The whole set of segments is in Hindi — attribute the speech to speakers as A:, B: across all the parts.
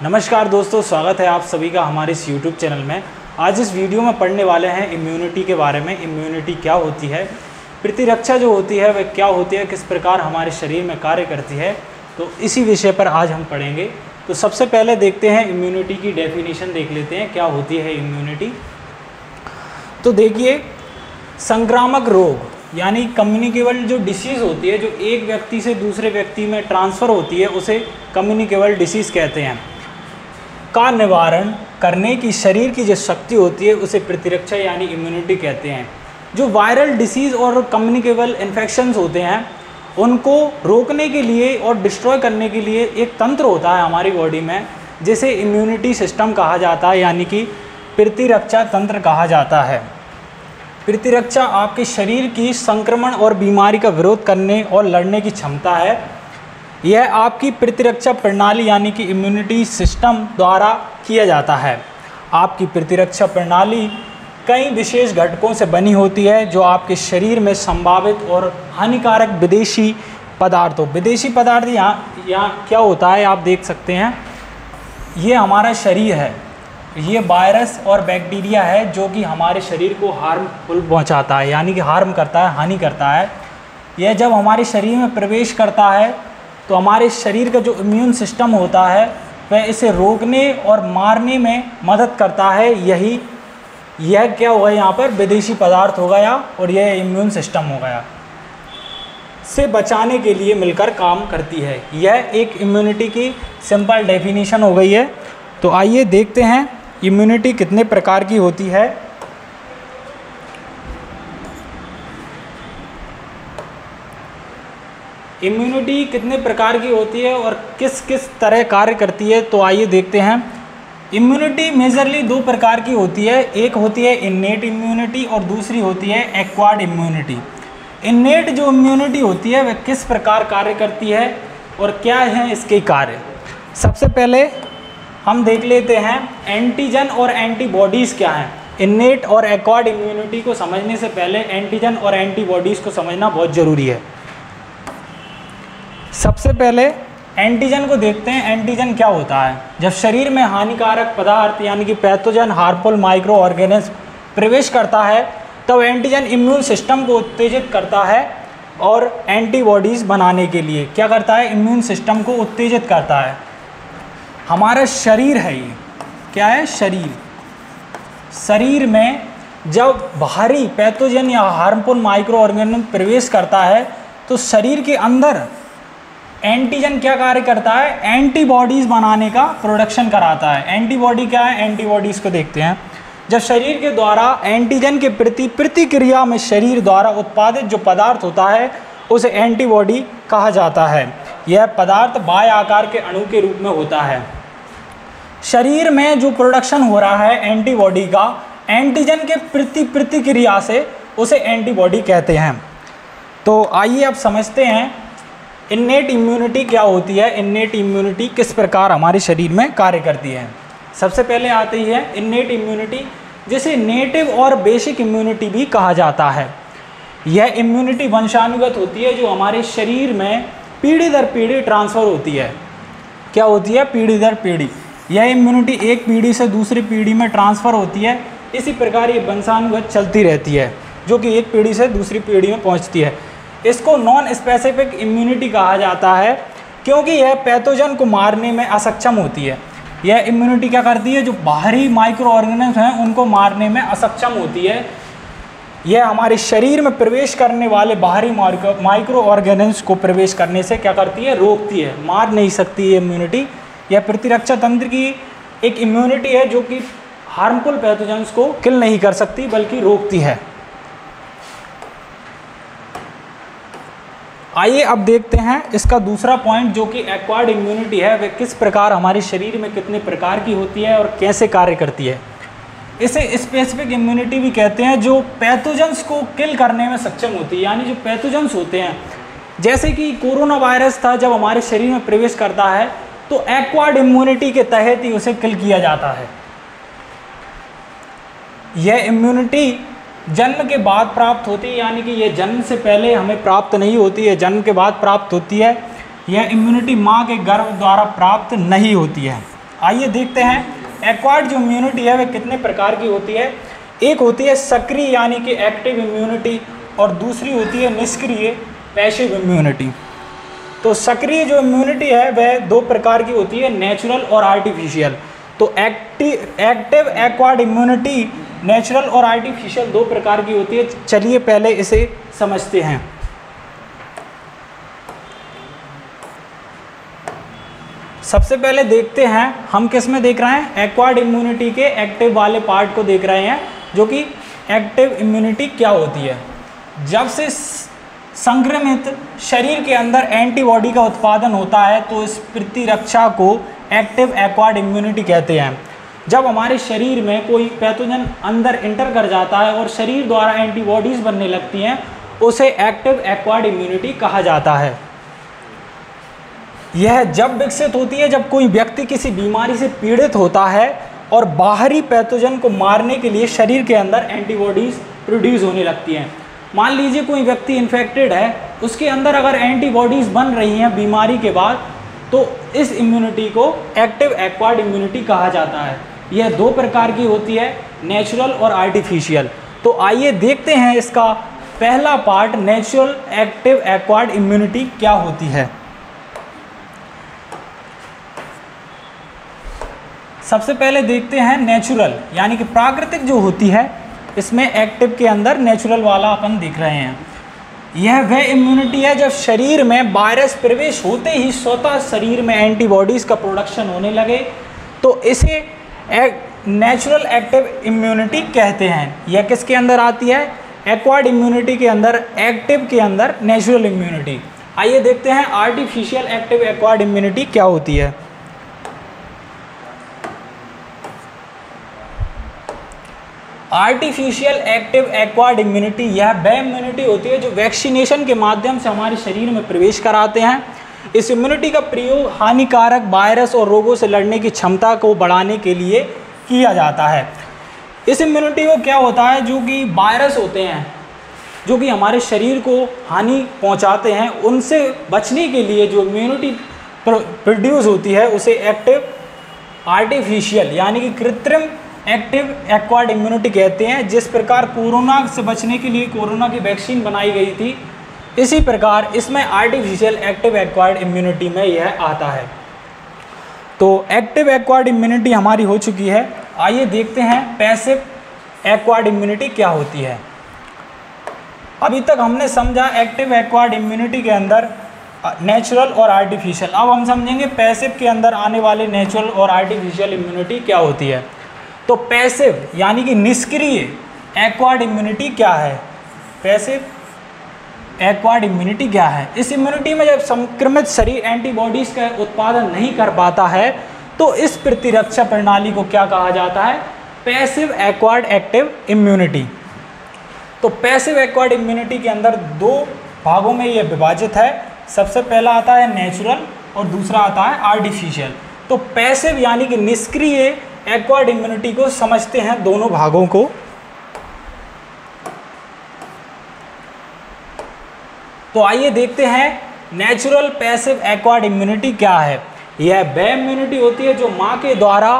A: नमस्कार दोस्तों, स्वागत है आप सभी का हमारे इस YouTube चैनल में। आज इस वीडियो में पढ़ने वाले हैं इम्यूनिटी के बारे में। इम्यूनिटी क्या होती है, प्रतिरक्षा जो होती है वह क्या होती है, किस प्रकार हमारे शरीर में कार्य करती है, तो इसी विषय पर आज हम पढ़ेंगे। तो सबसे पहले देखते हैं इम्यूनिटी की डेफिनेशन देख लेते हैं, क्या होती है इम्यूनिटी। तो देखिए, संक्रामक रोग यानी कम्युनिकेबल जो डिसीज़ होती है, जो एक व्यक्ति से दूसरे व्यक्ति में ट्रांसफ़र होती है, उसे कम्युनिकेबल डिसीज़ कहते हैं, का निवारण करने की शरीर की जो शक्ति होती है उसे प्रतिरक्षा यानी इम्यूनिटी कहते हैं। जो वायरल डिसीज़ और कम्युनिकेबल इन्फेक्शंस होते हैं उनको रोकने के लिए और डिस्ट्रॉय करने के लिए एक तंत्र होता है हमारी बॉडी में, जिसे इम्यूनिटी सिस्टम कहा जाता है, यानी कि प्रतिरक्षा तंत्र कहा जाता है। प्रतिरक्षा आपके शरीर की संक्रमण और बीमारी का विरोध करने और लड़ने की क्षमता है। यह आपकी प्रतिरक्षा प्रणाली यानी कि इम्यूनिटी सिस्टम द्वारा किया जाता है। आपकी प्रतिरक्षा प्रणाली कई विशेष घटकों से बनी होती है जो आपके शरीर में संभावित और हानिकारक विदेशी पदार्थ यहाँ क्या होता है आप देख सकते हैं। ये हमारा शरीर है, ये वायरस और बैक्टीरिया है जो कि हमारे शरीर को हार्मफुल पहुँचाता है, यानी कि हार्म करता है, हानि करता है। यह जब हमारे शरीर में प्रवेश करता है तो हमारे शरीर का जो इम्यून सिस्टम होता है वह इसे रोकने और मारने में मदद करता है। यह क्या होगा, यहाँ पर विदेशी पदार्थ हो गया और यह इम्यून सिस्टम हो गया, से बचाने के लिए मिलकर काम करती है। यह एक इम्यूनिटी की सिंपल डेफिनेशन हो गई है। तो आइए देखते हैं इम्यूनिटी कितने प्रकार की होती है। इम्यूनिटी कितने प्रकार की होती है और किस किस तरह कार्य करती है, तो आइए देखते हैं। इम्यूनिटी मेजरली दो प्रकार की होती है, एक होती है इन्नेट इम्यूनिटी और दूसरी होती है एक्वायर्ड इम्यूनिटी। इन्नेट जो इम्यूनिटी होती है वह किस प्रकार कार्य करती है और क्या है इसके कार्य। सबसे पहले हम देख लेते हैं एंटीजन और एंटीबॉडीज़ क्या हैं। इन्नेट और एक्वायर्ड इम्यूनिटी को समझने से पहले एंटीजन और एंटीबॉडीज़ को समझना बहुत ज़रूरी है। सबसे पहले एंटीजन को देखते हैं। एंटीजन क्या होता है, जब शरीर में हानिकारक पदार्थ यानी कि पैथोजन हार्मफुल माइक्रो ऑर्गेनिज्म प्रवेश करता है तब एंटीजन इम्यून सिस्टम को उत्तेजित करता है और एंटीबॉडीज़ बनाने के लिए क्या करता है, इम्यून सिस्टम को उत्तेजित करता है। हमारा शरीर है, ये क्या है, शरीर में जब बाहरी पैथोजन या हार्मफुल माइक्रो ऑर्गेनिज्म प्रवेश करता है तो शरीर के अंदर एंटीजन क्या कार्य करता है, एंटीबॉडीज़ बनाने का प्रोडक्शन कराता है। एंटीबॉडी क्या है, एंटीबॉडीज़ को देखते हैं। जब शरीर के द्वारा एंटीजन के प्रति प्रतिक्रिया में शरीर द्वारा उत्पादित जो पदार्थ होता है उसे एंटीबॉडी कहा जाता है। यह पदार्थ बाह्य आकार के अणु के रूप में होता है। शरीर में जो प्रोडक्शन हो रहा है एंटीबॉडी का एंटीजन के प्रति प्रतिक्रिया से उसे एंटीबॉडी कहते हैं। तो आइए अब समझते हैं इन्नेट इम्यूनिटी क्या होती है, इन्नेट इम्यूनिटी किस प्रकार हमारे शरीर में कार्य करती है। सबसे पहले आती है इन्नेट इम्यूनिटी, जिसे नेटिव और बेसिक इम्यूनिटी भी कहा जाता है। यह इम्यूनिटी वंशानुगत होती है जो हमारे शरीर में पीढ़ी दर पीढ़ी ट्रांसफ़र होती है। क्या होती है, पीढ़ी दर पीढ़ी। यह इम्यूनिटी एक पीढ़ी से दूसरी पीढ़ी में ट्रांसफ़र होती है। इसी प्रकार ये वंशानुगत चलती रहती है जो कि एक पीढ़ी से दूसरी पीढ़ी में पहुँचती है। इसको नॉन स्पेसिफिक इम्यूनिटी कहा जाता है क्योंकि यह पैथोजन को मारने में असक्षम होती है। यह इम्यूनिटी क्या करती है, जो बाहरी माइक्रो ऑर्गेनिज्म हैं उनको मारने में असक्षम होती है। यह हमारे शरीर में प्रवेश करने वाले बाहरी माइक्रो ऑर्गेनिज्म को प्रवेश करने से क्या करती है, रोकती है, मार नहीं सकती ये इम्यूनिटी। यह प्रतिरक्षा तंत्र की एक इम्यूनिटी है जो कि हार्मफुल पैथोजन्स को किल नहीं कर सकती बल्कि रोकती है। आइए अब देखते हैं इसका दूसरा पॉइंट जो कि एक्वायर्ड इम्यूनिटी है, वह किस प्रकार हमारे शरीर में कितने प्रकार की होती है और कैसे कार्य करती है। इसे स्पेसिफिक इम्यूनिटी भी कहते हैं, जो पैथोजन्स को किल करने में सक्षम होती है। यानी जो पैथोजन्स होते हैं, जैसे कि कोरोना वायरस था, जब हमारे शरीर में प्रवेश करता है तो एक्वायर्ड इम्यूनिटी के तहत ही उसे किल किया जाता है। यह इम्यूनिटी जन्म के बाद प्राप्त होती है, यानी कि ये जन्म से पहले हमें प्राप्त नहीं होती है, जन्म के बाद प्राप्त होती है। यह इम्यूनिटी माँ के गर्भ द्वारा प्राप्त नहीं होती है। आइए देखते हैं एक्वायर्ड जो इम्यूनिटी है वह कितने प्रकार की होती है। एक होती है सक्रिय यानी कि एक्टिव इम्यूनिटी और दूसरी होती है निष्क्रिय पैसिव इम्यूनिटी। तो सक्रिय जो इम्यूनिटी है वह दो प्रकार की होती है, नेचुरल और आर्टिफिशियल। तो एक्टिव एक्वायर्ड इम्यूनिटी नेचुरल और आर्टिफिशियल दो प्रकार की होती है। चलिए पहले इसे समझते हैं। सबसे पहले देखते हैं हम किस में देख रहे हैं, एक्वायर्ड इम्यूनिटी के एक्टिव वाले पार्ट को देख रहे हैं, जो कि एक्टिव इम्यूनिटी क्या होती है। जब से संक्रमित शरीर के अंदर एंटीबॉडी का उत्पादन होता है तो इस प्रतिरक्षा को एक्टिव एक्वायर्ड इम्यूनिटी कहते हैं। जब हमारे शरीर में कोई पैथोजन अंदर इंटर कर जाता है और शरीर द्वारा एंटीबॉडीज बनने लगती हैं, उसे एक्टिव एक्वायर्ड इम्यूनिटी कहा जाता है। यह जब विकसित होती है जब कोई व्यक्ति किसी बीमारी से पीड़ित होता है और बाहरी पैथोजन को मारने के लिए शरीर के अंदर एंटीबॉडीज प्रोड्यूस होने लगती हैं। मान लीजिए कोई व्यक्ति इन्फेक्टेड है, उसके अंदर अगर एंटीबॉडीज बन रही हैं बीमारी के बाद, तो इस इम्यूनिटी को एक्टिव एक्वायर्ड इम्यूनिटी कहा जाता है। यह दो प्रकार की होती है, नेचुरल और आर्टिफिशियल। तो आइए देखते हैं इसका पहला part, natural active acquired immunity क्या होती है। सबसे पहले देखते हैं नेचुरल यानी कि प्राकृतिक जो होती है, इसमें एक्टिव के अंदर नेचुरल वाला अपन देख रहे हैं। यह वह इम्यूनिटी है जब शरीर में वायरस प्रवेश होते ही स्वतः शरीर में एंटीबॉडीज़ का प्रोडक्शन होने लगे, तो इसे नेचुरल एक्टिव इम्यूनिटी कहते हैं। यह किसके अंदर आती है, एक्वायर्ड इम्यूनिटी के अंदर, एक्टिव के अंदर नेचुरल इम्यूनिटी। आइए देखते हैं आर्टिफिशियल एक्टिव एक्वायर्ड इम्यूनिटी क्या होती है। आर्टिफिशियल एक्टिव एक्वायर्ड इम्यूनिटी यह वह इम्यूनिटी होती है जो वैक्सीनेशन के माध्यम से हमारे शरीर में प्रवेश कराते हैं। इस इम्यूनिटी का प्रयोग हानिकारक वायरस और रोगों से लड़ने की क्षमता को बढ़ाने के लिए किया जाता है। इस इम्यूनिटी को क्या होता है, जो कि वायरस होते हैं जो कि हमारे शरीर को हानि पहुंचाते हैं, उनसे बचने के लिए जो इम्यूनिटी प्रोड्यूस होती है उसे एक्टिव आर्टिफिशियल यानी कि कृत्रिम एक्टिव एक्वायर्ड इम्यूनिटी कहते हैं। जिस प्रकार कोरोना से बचने के लिए कोरोना की वैक्सीन बनाई गई थी, इसी प्रकार इसमें आर्टिफिशियल एक्टिव एक्वायर्ड इम्यूनिटी में यह आता है। तो एक्टिव एक्वायर्ड इम्यूनिटी हमारी हो चुकी है। आइए देखते हैं पैसिव एक्वायर्ड इम्यूनिटी क्या होती है। अभी तक हमने समझा एक्टिव एक्वायर्ड इम्यूनिटी के अंदर नेचुरल और आर्टिफिशियल। अब हम समझेंगे पैसिव के अंदर आने वाले नेचुरल और आर्टिफिशियल इम्यूनिटी क्या होती है। तो पैसिव यानी कि निष्क्रिय एक्वायर्ड इम्यूनिटी क्या है, पैसिव एक्वायर्ड इम्यूनिटी क्या है। इस इम्यूनिटी में जब संक्रमित शरीर एंटीबॉडीज का उत्पादन नहीं कर पाता है, तो इस प्रतिरक्षा प्रणाली को क्या कहा जाता है, पैसिव एक्वायर्ड एक्टिव इम्यूनिटी। तो पैसिव एक्वायर्ड इम्यूनिटी के अंदर दो भागों में यह विभाजित है। सबसे पहला आता है नेचुरल और दूसरा आता है आर्टिफिशियल। तो पैसिव यानी कि निष्क्रिय एक्वायर्ड इम्यूनिटी को समझते हैं दोनों भागों को। तो आइए देखते हैं नेचुरल पैसिव एक्वायर्ड इम्यूनिटी क्या है। यह वह इम्यूनिटी होती है जो मां के द्वारा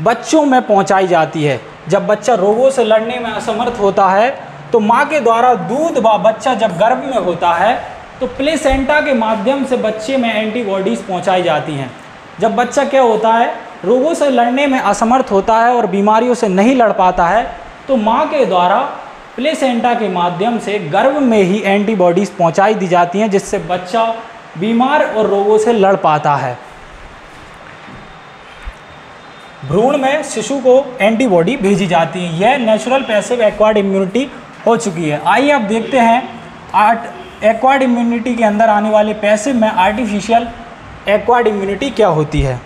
A: बच्चों में पहुंचाई जाती है। जब बच्चा रोगों से लड़ने में असमर्थ होता है, तो मां के द्वारा दूध व बच्चा जब गर्भ में होता है, तो प्लेसेंटा के माध्यम से बच्चे में एंटीबॉडीज पहुंचाई जाती हैं। जब बच्चा क्या होता है, रोगों से लड़ने में असमर्थ होता है और बीमारियों से नहीं लड़ पाता है, तो मां के द्वारा प्लेसेंटा के माध्यम से गर्भ में ही एंटीबॉडीज पहुंचाई दी जाती हैं, जिससे बच्चा बीमार और रोगों से लड़ पाता है। भ्रूण में शिशु को एंटीबॉडी भेजी जाती है। यह नेचुरल पैसिव एक्वायर्ड इम्यूनिटी हो चुकी है। आइए अब देखते हैं एक्वायर्ड इम्यूनिटी के अंदर आने वाले पैसिव में आर्टिफिशियल एक्वायर्ड इम्यूनिटी क्या होती है।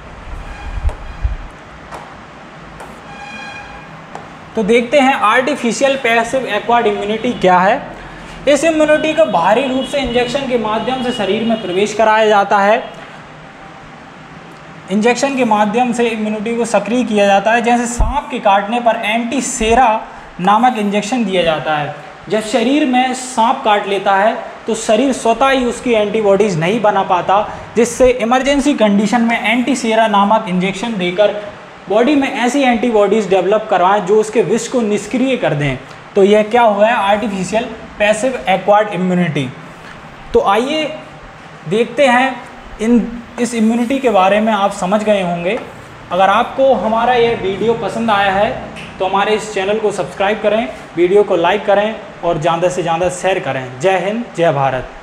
A: तो देखते हैं आर्टिफिशियल पैसिव एक्वायर्ड इम्यूनिटी क्या है। इस इम्यूनिटी को बाहरी रूप से इंजेक्शन के माध्यम से शरीर में प्रवेश कराया जाता है। इंजेक्शन के माध्यम से इम्यूनिटी को सक्रिय किया जाता है। जैसे सांप के काटने पर एंटीसेरा नामक इंजेक्शन दिया जाता है। जब शरीर में सांप काट लेता है तो शरीर स्वतः ही उसकी एंटीबॉडीज़ नहीं बना पाता, जिससे इमरजेंसी कंडीशन में एंटीसेरा नामक इंजेक्शन देकर बॉडी में ऐसी एंटीबॉडीज़ डेवलप करवाएं जो उसके विष को निष्क्रिय कर दें। तो यह क्या हुआ है, आर्टिफिशियल पैसिव एक्वायर्ड इम्यूनिटी। तो आइए देखते हैं इस इम्यूनिटी के बारे में आप समझ गए होंगे। अगर आपको हमारा यह वीडियो पसंद आया है तो हमारे इस चैनल को सब्सक्राइब करें, वीडियो को लाइक करें और ज़्यादा से ज़्यादा शेयर करें। जय हिंद, जय भारत।